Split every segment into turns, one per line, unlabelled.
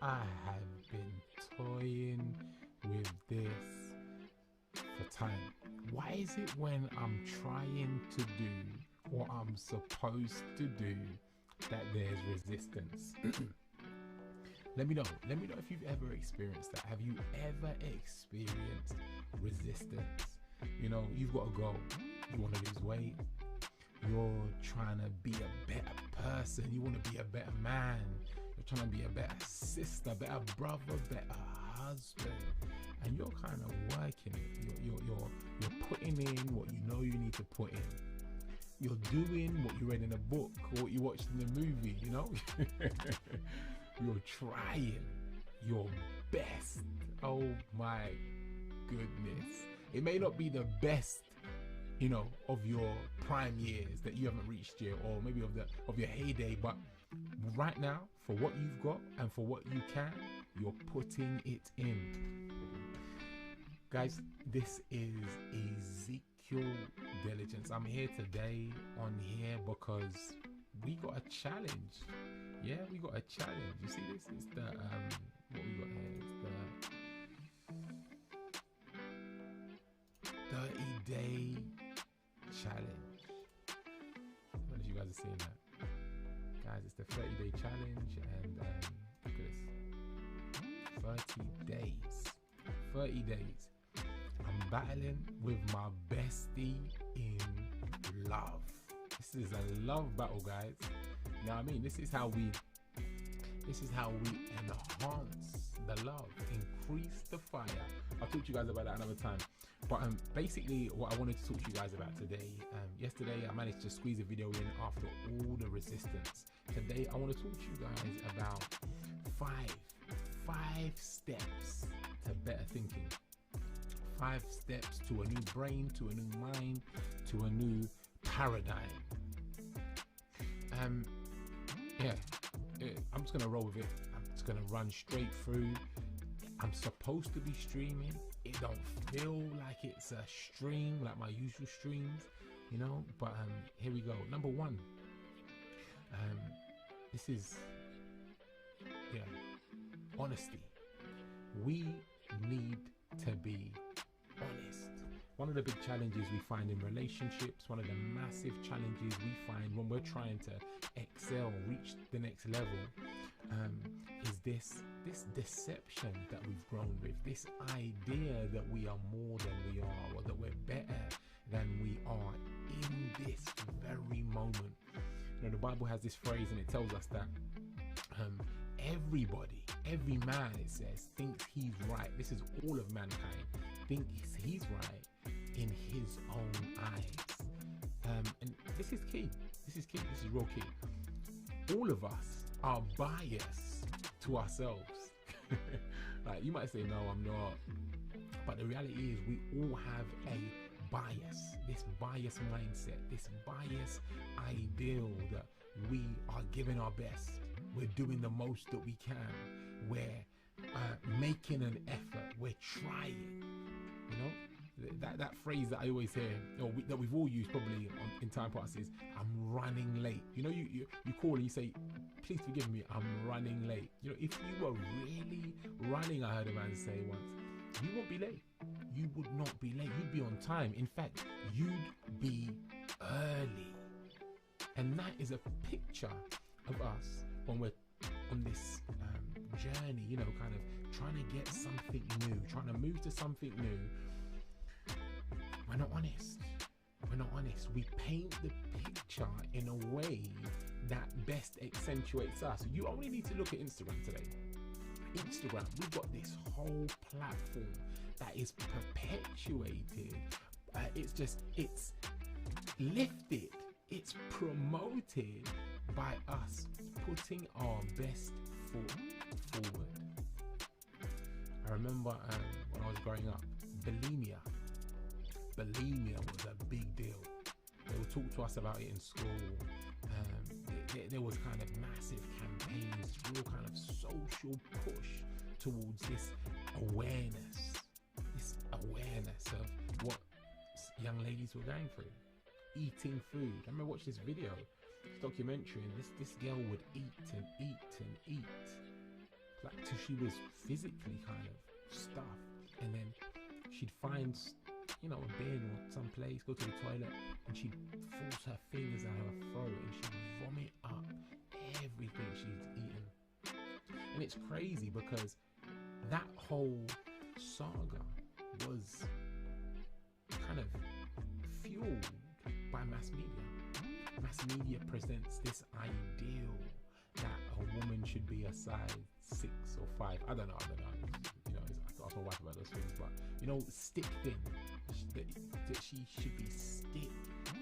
I have been toying with this for time. Why is it when I'm trying to do what I'm supposed to do that there's resistance? Let me know if you've ever experienced that. Have you ever experienced resistance? You know, you've got a goal. You want to lose weight. You're trying to be a better person. You want to be a better man. You're trying to be a better sister, better brother, better husband. And you're kind of working it. You're putting in what you know you need to put in. You're doing what you read in a book or what you watched in the movie, you know? You're trying your best. Oh my goodness. It may not be the best, you know, of your prime years that you haven't reached yet, or maybe of your heyday, but right now, for what you've got and for what you can, you're putting it in. Guys, this is Ezekiel Diligence. I'm here today on here because we got a challenge. Yeah, we got a challenge. You see this? It's the what we got here is the 30-day challenge. I don't know if you guys are seeing that. Guys, it's the 30-day challenge, and look at this. 30 days. 30 days. I'm battling with my bestie in love. This is a love battle, guys. You know what I mean? This is how we enhance the love, increase the fire. I'll talk to you guys about that another time. But basically what I wanted to talk to you guys about today, yesterday I managed to squeeze a video in after all the resistance. Today I want to talk to you guys about five steps to better thinking. 5 steps to a new brain, to a new mind, to a new paradigm. I'm just gonna roll with it. I'm just gonna run straight through. I'm supposed to be streaming. It don't feel like it's a stream like my usual streams, you know, but here we go. Number 1, this is honesty. We need to be honest. One of the big challenges we find in relationships, one of the massive challenges we find when we're trying to excel, reach the next level, is this deception that we've grown with, this idea that we are more than we are, or that we're better than we are in this very moment. You know, the Bible has this phrase, and it tells us that every man, it says, thinks he's right. This is all of mankind, thinks he's right in his own eyes. And this is key. This is real key. All of us are biased to ourselves. Like, you might say, no, I'm not. But the reality is we all have a bias, this bias mindset, this bias ideal that we are giving our best. We're doing the most that we can. We're making an effort. We're trying. You know, that phrase that I always hear, or that we've all used probably in time past, is I'm running late. You know, you call and you say, please forgive me, I'm running late. You know, if you were really running, I heard a man say once, you won't be late. You would not be late. You'd be on time. In fact, you'd be early. And that is a picture of us when we're on this journey, you know, kind of trying to get something new, trying to move to something new. We're not honest. We're not honest. We paint the picture in a way that best accentuates us. You only need to look at Instagram today. Instagram, we've got this whole platform that is perpetuated. It's lifted, it's promoted by us putting our best foot forward. I remember when I was growing up, bulimia was a big deal. They would talk to us about it in school. There was kind of massive campaigns, real kind of social push towards this awareness of what young ladies were going through. Eating food. I remember watching this video, this documentary, and this girl would eat and eat and eat, like till she was physically kind of stuffed, and then she'd find, you know, a bin or some place, go to the toilet, and she'd force her fingers down her throat and she'd vomit up everything she'd eaten. And it's crazy because that whole saga was kind of fueled by mass media. Mass media presents this ideal that a woman should be a size 6 or 5. I don't know. You know, I ask my wife about those things, but you know, stick thin. That she should be stick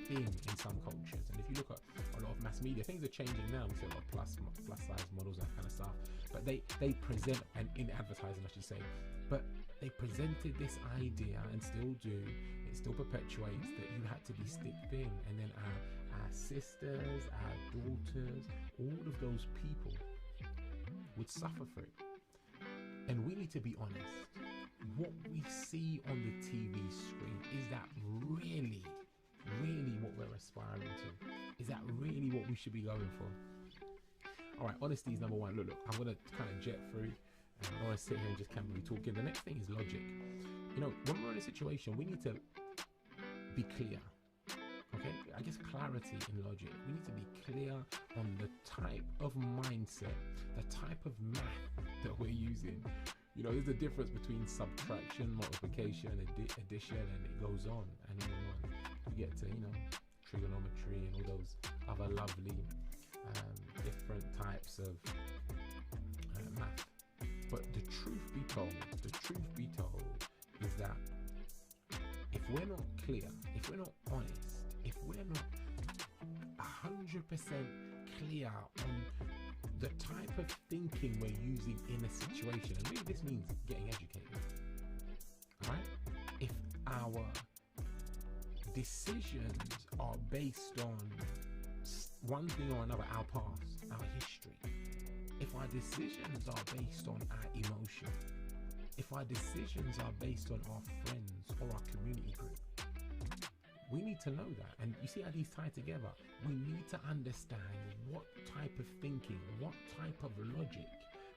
thin in some cultures. And if you look at a lot of mass media, things are changing now. We see a lot of plus size models, that kind of stuff. But they present, and in advertising, I should say, but they presented this idea and still do. It still perpetuates that you had to be stick thin, and then our sisters, our daughters, all of those people would suffer for it. And we need to be honest. What we see on the TV screen, is that really what we're aspiring to? Is that really what we should be going for? All right, honesty is number one. Look, I'm going to kind of jet through. I don't want to sit here and just casually talking. The next thing is logic. You know, when we're in a situation, we need to be clear. Okay, I guess clarity in logic. We need to be clear on the type of mindset, the type of math that we're using. You know, there's a difference between subtraction, multiplication, addition, and it goes on and on and on. You get to, you know, trigonometry and all those other lovely different types of math. But the truth be told is that if we're not clear, if we're not honest, if we're not 100% clear on the type of thinking we're using in a situation, and maybe this means getting educated, right? If our decisions are based on one thing or another, our past, our history, if our decisions are based on our emotion, if our decisions are based on our friends or our community group, we need to know that. And you see how these tie together? We need to understand what type of thinking, what type of logic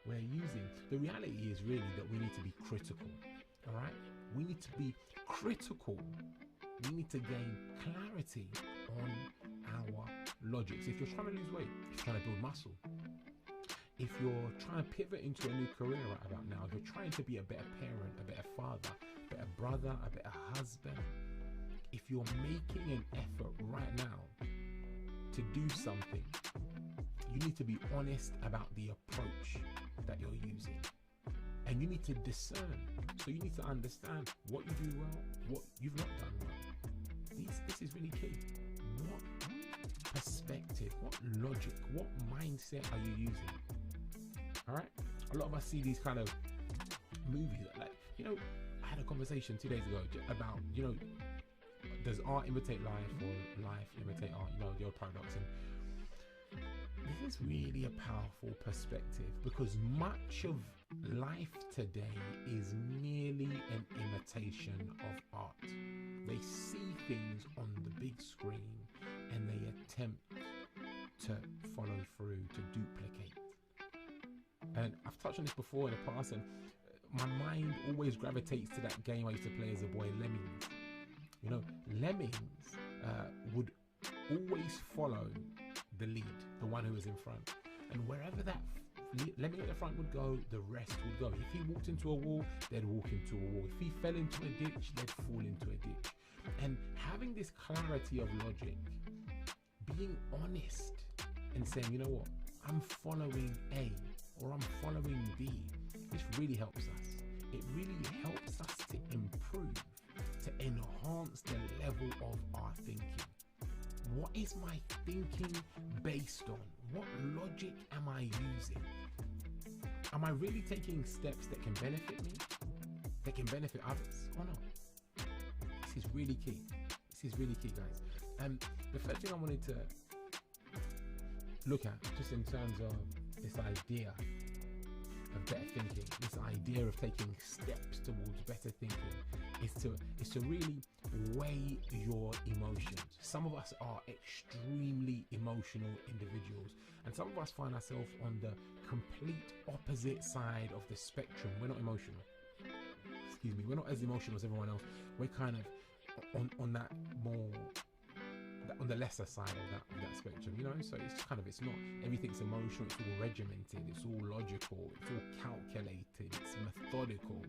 we're using. The reality is really that we need to be critical, all right? We need to be critical. We need to gain clarity on our logic. So if you're trying to lose weight, if you're trying to build muscle, if you're trying to pivot into a new career right about now, if you're trying to be a better parent, a better father, a better brother, a better husband, if you're making an effort right now to do something, you need to be honest about the approach that you're using. And you need to discern. So you need to understand what you do well, what you've not done well. This is really key. What perspective, what logic, what mindset are you using? All right? A lot of us see these kind of movies, like, you know, I had a conversation 2 days ago about, you know, does art imitate life or life imitate art? You know, the old paradox. And this is really a powerful perspective, because much of life today is merely an imitation of art. They see things on the big screen and they attempt to follow through, to duplicate. And I've touched on this before in the past, and my mind always gravitates to that game I used to play as a boy, Lemmings. You know, Lemmings would always follow the lead, the one who was in front. And wherever that lemming at the front would go, the rest would go. If he walked into a wall, they'd walk into a wall. If he fell into a ditch, they'd fall into a ditch. And having this clarity of logic, being honest and saying, you know what, I'm following A or I'm following B. This really helps us. It really helps us to improve, to enhance the level of our thinking. What is my thinking based on? What logic am I using? Am I really taking steps that can benefit me, that can benefit others, or not? This is really key. This is really key, guys. And the first thing I wanted to look at, just in terms of this idea of better thinking, this idea of taking steps towards better thinking, is to really weigh your emotions. Some of us are extremely emotional individuals, and some of us find ourselves on the complete opposite side of the spectrum. We're not emotional. Excuse me, we're not as emotional as everyone else. We're kind of on that more, on the lesser side of that spectrum, you know. So it's not everything's emotional, it's all regimented, it's all logical, it's all calculated, it's methodical.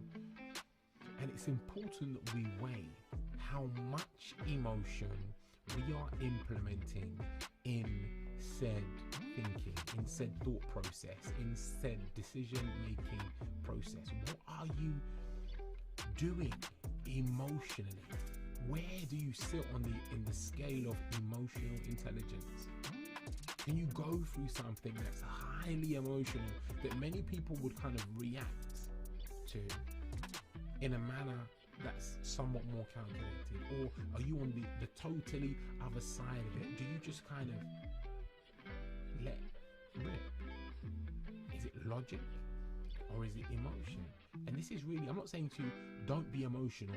And it's important that we weigh how much emotion we are implementing in said thinking, in said thought process, in said decision making process. What are you doing emotionally? Where do you sit in the scale of emotional intelligence? Can you go through something that's highly emotional that many people would kind of react to in a manner that's somewhat more calculated? Or are you on the totally other side of it? Do you just kind of let rip? Is it logic or is it emotion? And this is really, I'm not saying to don't be emotional,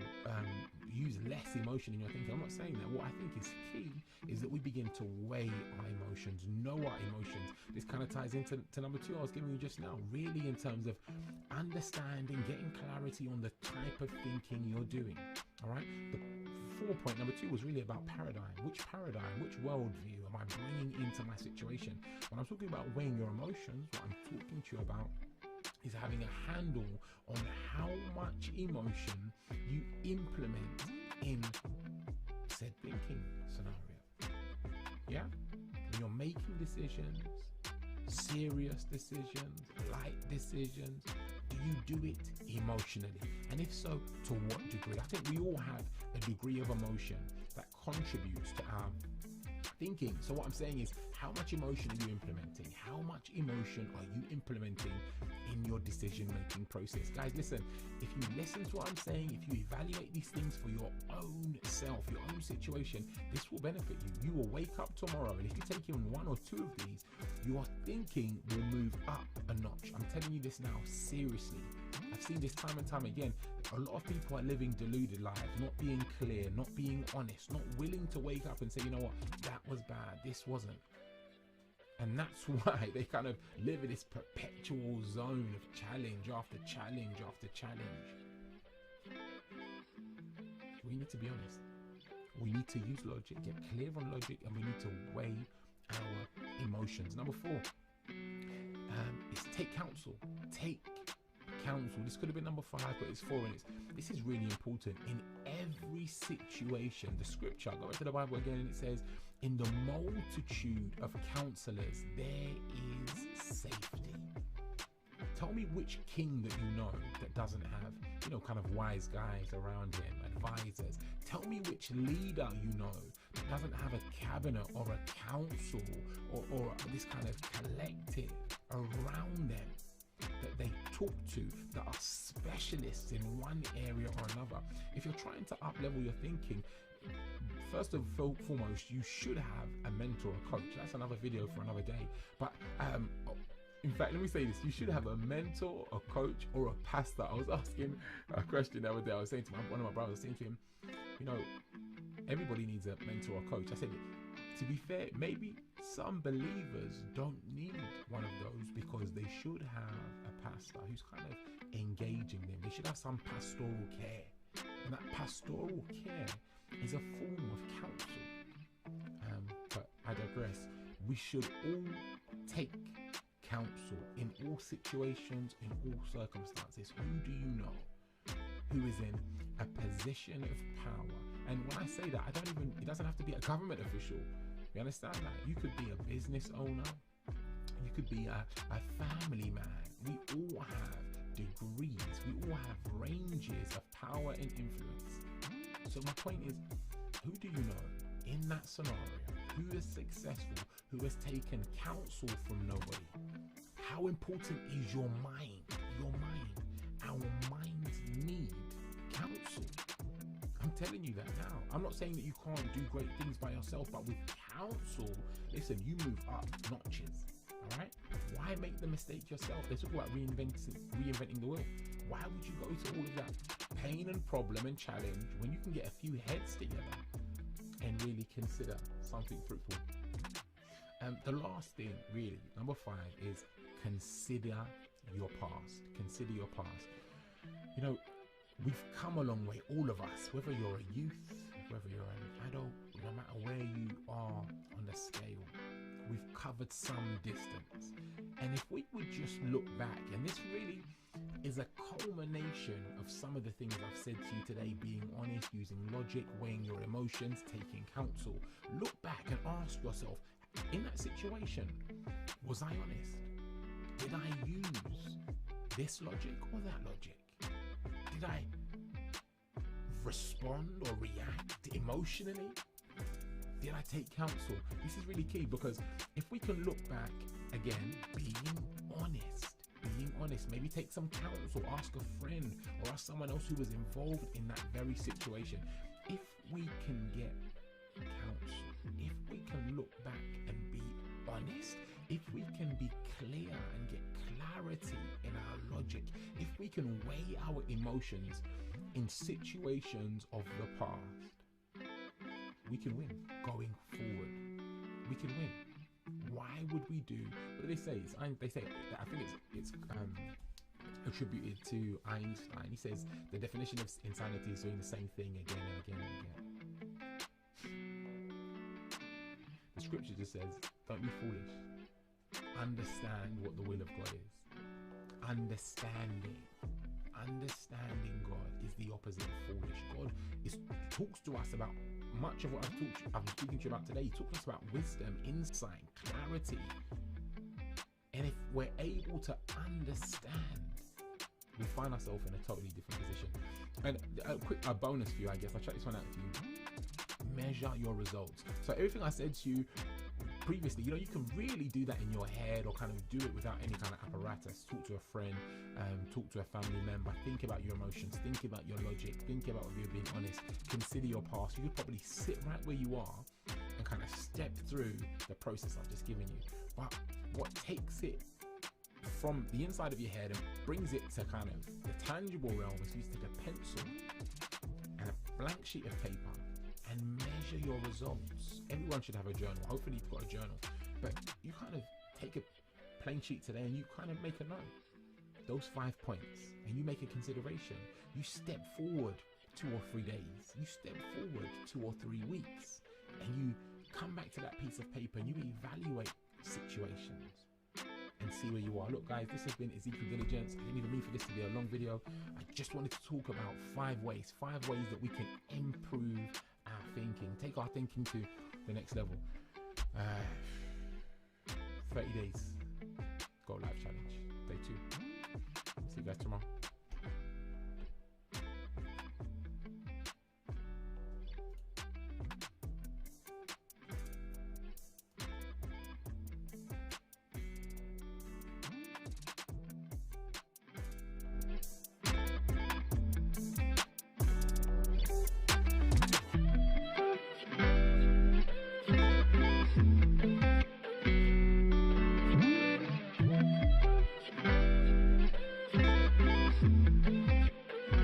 use less emotion in your thinking. I'm not saying that. What I think is key is that we begin to weigh our emotions, know our emotions. This kind of ties into number 2 I was giving you just now, really, in terms of understanding, getting clarity on the type of thinking you're doing. All right. The 4 point, number 2, was really about paradigm. Which worldview am I bringing into my situation? When I'm talking about weighing your emotions, what I'm talking to you about is having a handle on how much emotion you implement in said thinking scenario. Yeah? When you're making decisions, serious decisions, light decisions, do you do it emotionally? And if so, to what degree? I think we all have a degree of emotion that contributes to our thinking. So what I'm saying is, how much emotion are you implementing? How much emotion are you implementing in your decision-making process? Guys, listen, if you listen to what I'm saying, if you evaluate these things for your own self, your own situation, this will benefit you. You will wake up tomorrow, and if you take in 1 or 2 of these, your thinking will move up a notch. I'm telling you this now, seriously. I've seen this time and time again. A lot of people are living deluded lives, not being clear, not being honest, not willing to wake up and say, you know what, that was bad, this wasn't. And that's why they kind of live in this perpetual zone of challenge after challenge after challenge. We need to be honest. We need to use logic, get clear on logic, and we need to weigh our emotions. Number 4 is take counsel. Take counsel. This could have been number 5, but it's 4 minutes. This is really important in every situation. The scripture, go into the Bible again, and it says, in the multitude of counselors there is safety. Tell me which king that you know that doesn't have, kind of wise guys around him, advisors. Tell me which leader you know that doesn't have a cabinet or a council or this kind of collective around them that they talk to, that are specialists in one area or another. If you're trying to up-level your thinking, first and foremost, you should have a mentor or coach. That's another video for another day. But in fact, let me say this. You should have a mentor, a coach, or a pastor. I was asking a question the other day. I was saying to one of my brothers, saying to him, everybody needs a mentor or coach. I said, to be fair, maybe some believers don't need one of those because they should have a pastor who's kind of engaging them. They should have some pastoral care. And that pastoral care is a form of counsel. But I digress. We should all take counsel in all situations, in all circumstances. Who do you know who is in a position of power? And when I say that, it doesn't have to be a government official. You understand that? You could be a business owner. You could be a family man. We all have degrees. We all have ranges of power and influence. So my point is, who do you know in that scenario who is successful, who has taken counsel from nobody? How important is your mind? Your mind. Our minds need counsel. I'm telling you that now. I'm not saying that you can't do great things by yourself, but with counsel, listen, you move up notches. All right? Why make the mistake yourself? They talk about reinventing the wheel. Why would you go to all of that pain and problem and challenge when you can get a few heads together and really consider something fruitful? The last thing, really, number 5, is consider your past. Consider your past. You know, we've come a long way, all of us, whether you're a youth, whether you're an adult, no matter where you are on the scale, we've covered some distance. And if we would just look back, and this really is a culmination of some of the things I've said to you today, being honest, using logic, weighing your emotions, taking counsel. Look back and ask yourself, in that situation, was I honest? Did I use this logic or that logic? Did I respond or react emotionally? Did I take counsel? This is really key, because if we can look back again, being honest, maybe take some counsel, ask a friend or ask someone else who was involved in that very situation. If we can get counsel, if we can look back and be honest, if we can be clear and get clarity in our logic, if we can weigh our emotions in situations of the past, we can win going forward. We can win. Why would we do? What do they say? They say, I think it's attributed to Einstein. He says the definition of insanity is doing the same thing again and again and again. The scripture just says, don't be foolish. Understand what the will of God is. Understanding God is the opposite of foolish. God talks to us about much of what I'm speaking to you about today. He talks to us about wisdom, insight, clarity. And if we're able to understand, we find ourselves in a totally different position. And a bonus for you, I guess. I'll check this one out for you. Measure your results. So everything I said to you previously, you know, you can really do that in your head, or kind of do it without any kind of apparatus. Talk to a friend, talk to a family member, think about your emotions, think about your logic, think about whether you're being honest, consider your past. You could probably sit right where you are and kind of step through the process I've just given you. But what takes it from the inside of your head and brings it to kind of the tangible realm is you take a pencil and a blank sheet of paper and measure your results. Everyone should have a journal. Hopefully you've got a journal. But you kind of take a plain sheet today and you kind of make a note. Those 5 points. And you make a consideration. You step forward 2 or 3 days. You step forward 2 or 3 weeks. And you come back to that piece of paper and you evaluate situations and see where you are. Look guys, this has been Ezekiel Diligence. I didn't even mean for this to be a long video. I just wanted to talk about 5 ways that we can improve our thinking, take our thinking to the next level. 30 days,